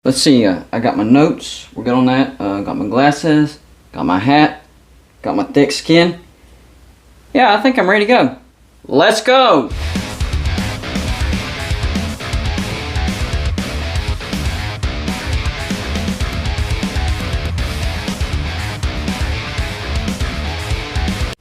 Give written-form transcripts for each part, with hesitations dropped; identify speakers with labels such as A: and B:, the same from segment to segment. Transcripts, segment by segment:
A: Let's see, I got my notes, we're good on that, got my glasses, got my hat, got my thick skin. Yeah, I think I'm ready to go. Let's go!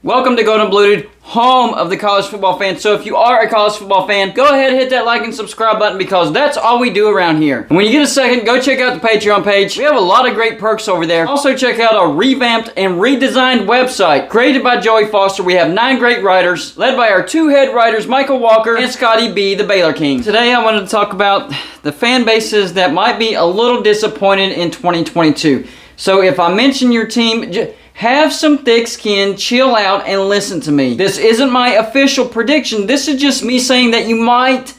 A: Welcome to Golden Bluted, home of the college football fan. So if you are a college football fan, go ahead and hit that like and subscribe button because that's all we do around here. And when you get a second, go check out the Patreon page. We have a lot of great perks over there. Also check out our revamped and redesigned website. Created by Joey Foster, we have 9 great writers, led by our 2 head writers, Michael Walker and Scotty B, the Baylor King. Today I wanted to talk about the fan bases that might be a little disappointed in 2022. So if I mention your team, have some thick skin, chill out, and listen to me. This isn't my official prediction. This is just me saying that you might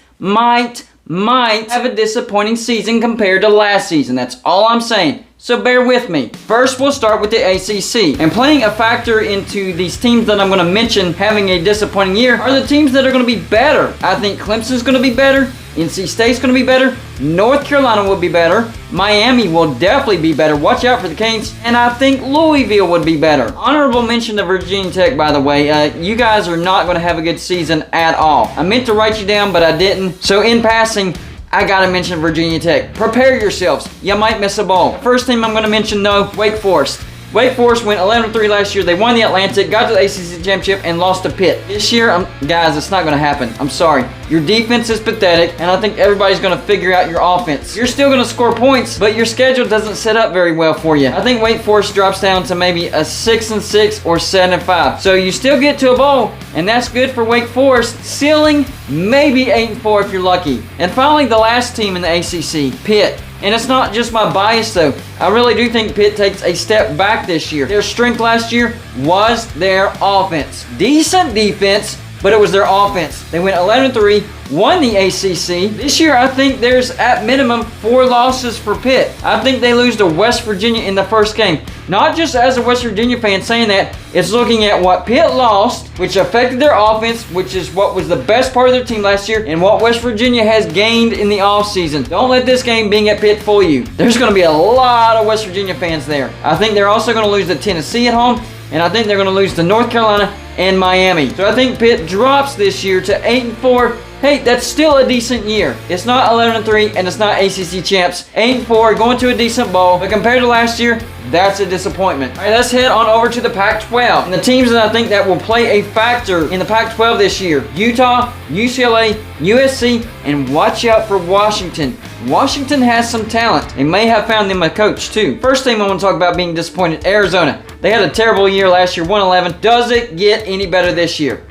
A: have a disappointing season compared to last season. That's all I'm saying. So bear with me. First, we'll start with the ACC. And playing a factor into these teams that I'm going to mention having a disappointing year are the teams that are going to be better. I think Clemson's going to be better. NC State's going to be better. North Carolina will be better. Miami will definitely be better. Watch out for the Canes. And I think Louisville would be better. Honorable mention to Virginia Tech, by the way. You guys are not going to have a good season at all. I meant to write you down, but I didn't. So in passing, I gotta mention Virginia Tech. Prepare yourselves. You might miss a bowl. First team I'm gonna mention, though, Wake Forest. Wake Forest went 11-3 last year. They won the Atlantic, got to the ACC Championship, and lost to Pitt. This year, guys, it's not going to happen. I'm sorry. Your defense is pathetic, and I think everybody's going to figure out your offense. You're still going to score points, but your schedule doesn't set up very well for you. I think Wake Forest drops down to maybe a 6-6 or 7-5. So you still get to a bowl, and that's good for Wake Forest. Ceiling, maybe 8-4 if you're lucky. And finally, the last team in the ACC, Pitt. And it's not just my bias, though. I really do think Pitt takes a step back this year. Their strength last year was their offense. Decent defense, but it was their offense. They went 11-3, won the ACC. This year, I think there's at minimum 4 losses for Pitt. I think they lose to West Virginia in the first game. Not just as a West Virginia fan saying that, it's looking at what Pitt lost, which affected their offense, which is what was the best part of their team last year, and what West Virginia has gained in the offseason. Don't let this game being at Pitt fool you. There's going to be a lot of West Virginia fans there. I think they're also going to lose to Tennessee at home, and I think they're going to lose to North Carolina and Miami. So I think Pitt drops this year to 8-4. Hey, that's still a decent year. It's not 11-3 and it's not ACC champs. 8-4, going to a decent bowl. But compared to last year, that's a disappointment. All right, let's head on over to the Pac-12. And the teams that I think that will play a factor in the Pac-12 this year: Utah, UCLA, USC, and watch out for Washington. Washington has some talent. They may have found them a coach too. First thing I want to talk about being disappointed, Arizona. They had a terrible year last year, 1-11. Does it get any better this year?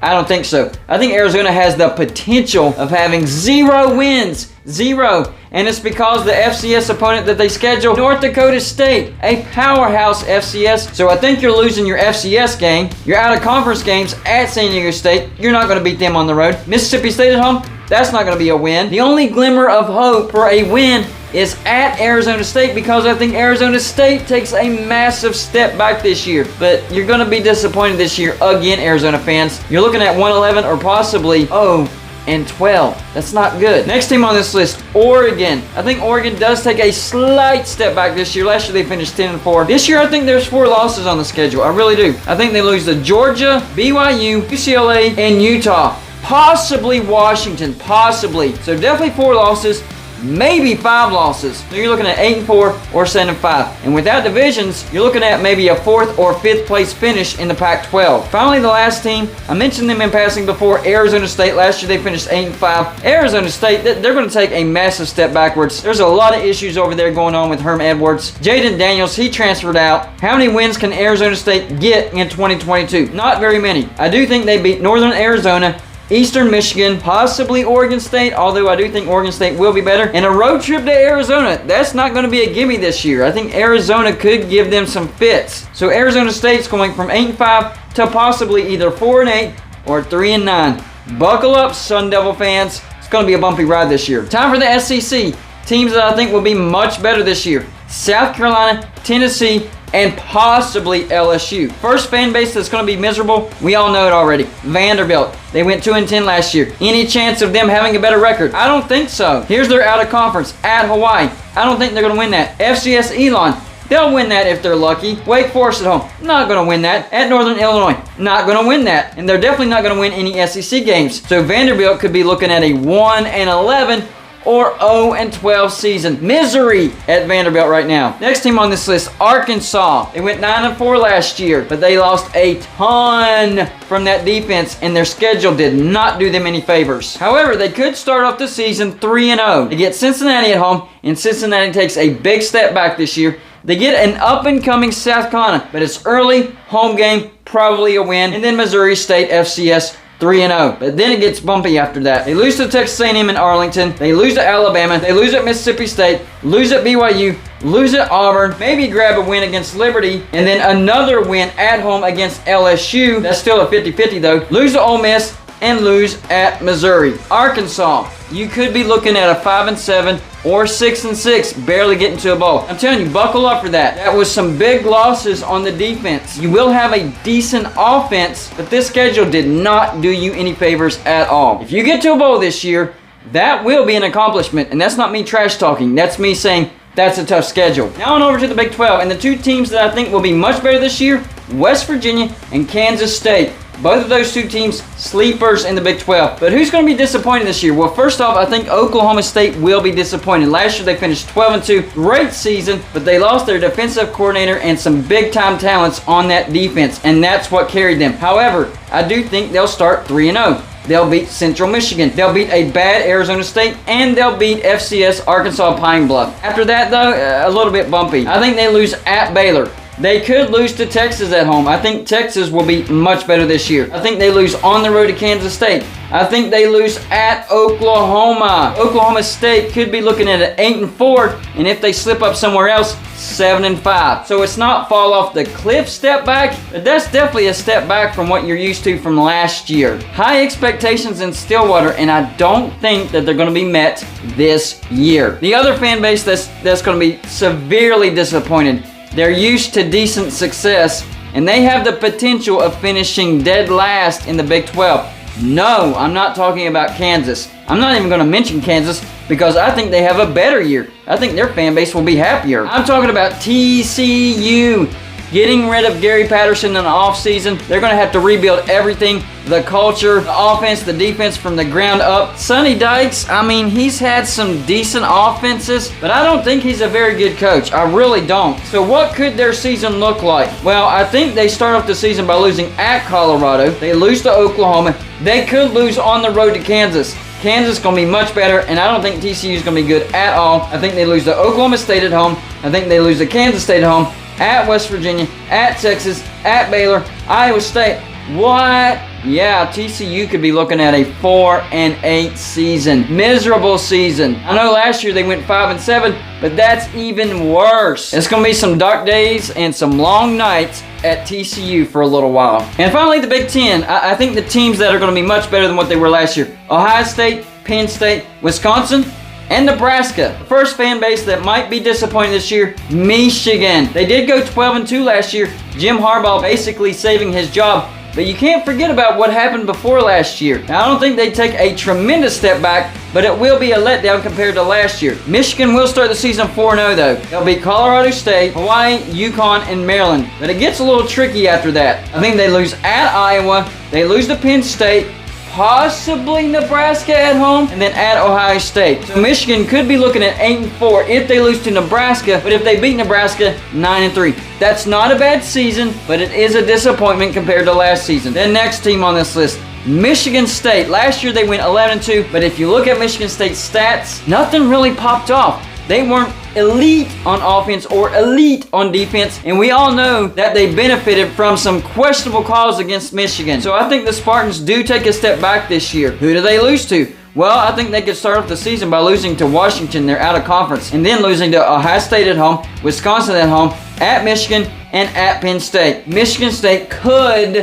A: I don't think so. I think Arizona has the potential of having 0 wins. 0. And it's because the FCS opponent that they schedule, North Dakota State, a powerhouse FCS. So I think you're losing your FCS game. You're out of conference games at San Diego State. You're not going to beat them on the road. Mississippi State at home, that's not going to be a win. The only glimmer of hope for a win is at Arizona State because I think Arizona State takes a massive step back this year. But you're going to be disappointed this year again, Arizona fans. You're looking at 1-11 or possibly 0-12. That's not good. Next team on this list, Oregon. I think Oregon does take a slight step back this year. Last year they finished 10-4. This year I think there's 4 losses on the schedule. I really do. I think they lose to Georgia, BYU, UCLA, and Utah. Possibly Washington. Possibly. So definitely 4 losses. Maybe 5 losses. So you're looking at 8-4 or 7-5. And without divisions, you're looking at maybe a 4th or 5th place finish in the Pac-12. Finally, the last team, I mentioned them in passing before, Arizona State. Last year they finished 8-5. Arizona State, they're going to take a massive step backwards. There's a lot of issues over there going on with Herm Edwards. Jaden Daniels, he transferred out. How many wins can Arizona State get in 2022? Not very many. I do think they beat Northern Arizona, Eastern Michigan, possibly Oregon State, although I do think Oregon State will be better. And a road trip to Arizona, that's not going to be a gimme this year. I think Arizona could give them some fits. So Arizona State's going from 8-5 to possibly either 4-8 or 3-9. Buckle up, Sun Devil fans. It's going to be a bumpy ride this year. Time for the SEC. Teams that I think will be much better this year: South Carolina, Tennessee, and possibly LSU. First fan base that's going to be miserable, we all know it already. Vanderbilt. They went 2-10 last year. Any chance of them having a better record? I don't think so. Here's their out of conference at Hawaii. I don't think they're going to win that. FCS Elon. They'll win that if they're lucky. Wake Forest at home. Not going to win that. At Northern Illinois. Not going to win that. And they're definitely not going to win any SEC games. So Vanderbilt could be looking at a 1-11 or 0-12 season. Misery at Vanderbilt right now. Next team on this list, Arkansas. They went 9-4 last year, but they lost a ton from that defense, and their schedule did not do them any favors. However, they could start off the season 3-0. They get Cincinnati at home, and Cincinnati takes a big step back this year. They get an up-and-coming South Carolina, but it's early, home game, probably a win. And then Missouri State FCS 3-0. But then it gets bumpy after that. They lose to Texas A&M in Arlington. They lose to Alabama. They lose at Mississippi State. Lose at BYU. Lose at Auburn. Maybe grab a win against Liberty. And then another win at home against LSU. That's still a 50-50 though. Lose to Ole Miss. And lose at Missouri. Arkansas, you could be looking at a 5-7 or 6-6, barely getting to a bowl. I'm telling you, buckle up for that. That was some big losses on the defense. You will have a decent offense, but this schedule did not do you any favors at all. If you get to a bowl this year, that will be an accomplishment, and that's not me trash talking. That's me saying that's a tough schedule. Now on over to the Big 12, and the two teams that I think will be much better this year, West Virginia and Kansas State. Both of those two teams, sleepers in the Big 12. But who's going to be disappointed this year? Well, first off, I think Oklahoma State will be disappointed. Last year, they finished 12-2. Great season, but they lost their defensive coordinator and some big-time talents on that defense, and that's what carried them. However, I do think they'll start 3-0. They'll beat Central Michigan. They'll beat a bad Arizona State, and they'll beat FCS Arkansas Pine Bluff. After that, though, a little bit bumpy. I think they lose at Baylor. They could lose to Texas at home. I think Texas will be much better this year. I think they lose on the road to Kansas State. I think they lose at Oklahoma. Oklahoma State could be looking at an 8-4, and if they slip up somewhere else, 7-5. So it's not fall off the cliff step back, but that's definitely a step back from what you're used to from last year. High expectations in Stillwater, and I don't think that they're going to be met this year. The other fan base that's going to be severely disappointed. They're used to decent success, and they have the potential of finishing dead last in the Big 12. No, I'm not talking about Kansas. I'm not even going to mention Kansas because I think they have a better year. I think their fan base will be happier. I'm talking about TCU. Getting rid of Gary Patterson in the offseason. They're going to have to rebuild everything. The culture, the offense, the defense from the ground up. Sonny Dykes, I mean, he's had some decent offenses, but I don't think he's a very good coach. I really don't. So what could their season look like? Well, I think they start off the season by losing at Colorado. They lose to Oklahoma. They could lose on the road to Kansas. Kansas is going to be much better, and I don't think TCU is going to be good at all. I think they lose to Oklahoma State at home. I think they lose to Kansas State at home. At West Virginia, at Texas, at Baylor, Iowa State. What? Yeah, TCU could be looking at a 4-8 season. Miserable season. I know last year they went 5-7, but that's even worse. It's going to be some dark days and some long nights at TCU for a little while. And finally, the Big 10. I think the teams that are going to be much better than what they were last year. Ohio State, Penn State, Wisconsin, and Nebraska. The first fan base that might be disappointed this year, Michigan. They did go 12-2 last year. Jim Harbaugh basically saving his job. But you can't forget about what happened before last year. Now, I don't think they take a tremendous step back, but it will be a letdown compared to last year. Michigan will start the season 4-0 though. They'll beat Colorado State, Hawaii, UConn, and Maryland. But it gets a little tricky after that. I think they lose at Iowa. They lose to Penn State. Possibly Nebraska at home, and then at Ohio State. So Michigan could be looking at 8-4 if they lose to Nebraska, but if they beat Nebraska, 9-3. That's not a bad season, but it is a disappointment compared to last season. The next team on this list, Michigan State. Last year they went 11-2, but if you look at Michigan State's stats, nothing really popped off. They weren't elite on offense or elite on defense, and we all know that they benefited from some questionable calls against Michigan. So I think the Spartans do take a step back this year. Who do they lose to? Well, I think they could start off the season by losing to Washington. They're out of conference. And then losing to Ohio State at home, Wisconsin at home, at Michigan, and at Penn State. Michigan State could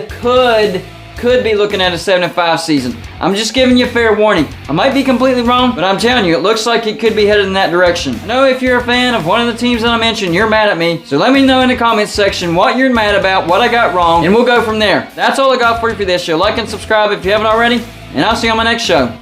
A: could be looking at a 7-5 season. I'm just giving you a fair warning. I might be completely wrong, but I'm telling you, it looks like it could be headed in that direction. I know if you're a fan of one of the teams that I mentioned, you're mad at me. So let me know in the comments section what you're mad about, what I got wrong, and we'll go from there. That's all I got for you for this show. Like and subscribe if you haven't already, and I'll see you on my next show.